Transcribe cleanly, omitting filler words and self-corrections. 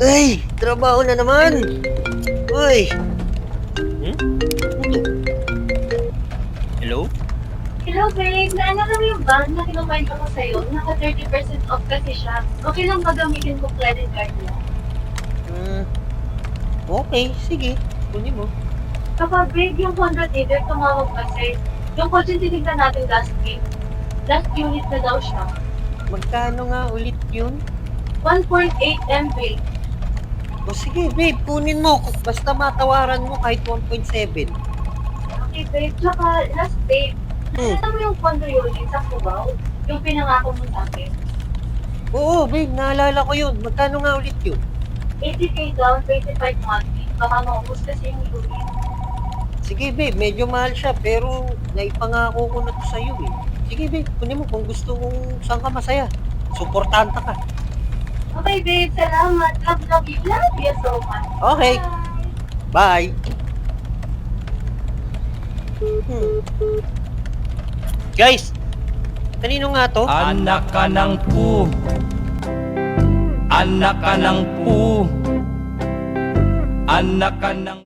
Ay, trabaho na naman. Uy. Hmm? Ano to? Hello? Hello babe, naalala mo yung bag na kinukwento ko sa'yo? Naka 30% off kasi siya. Okay lang ba gamitin ko credit card mo? Hmm, okay, sige. Kunin mo. Kapag babe, yung Honda Civic tumawag kasi. Yung kotse tinignan natin last week. Last unit na daw siya. Magkano nga ulit yun? 1.8 M babe. O sige, babe, kunin mo. Basta matawaran mo kahit 1.7. Okay babe, tsaka last babe. Hmm. Naalala mo yung condo unit sa Cubao? Yung pinangako mo sa akin? Oo, babe, naalala ko yun. Magkano nga ulit yun? 80K down, 25 monthly. Baka maubos kasi yung unit. Sige, babe, medyo mahal siya, pero naipangako ko na to sa'yo eh. Sige, babe, kunin mo kung gusto mong saan ka masaya. Suportanta ka. Okay babe, salamat. Love you. Love you so much. Okay, Bye! bye. Hmm. Guys, kanino nga to? Anak ka ng pu. Anak ka ng pu. Anak ka ng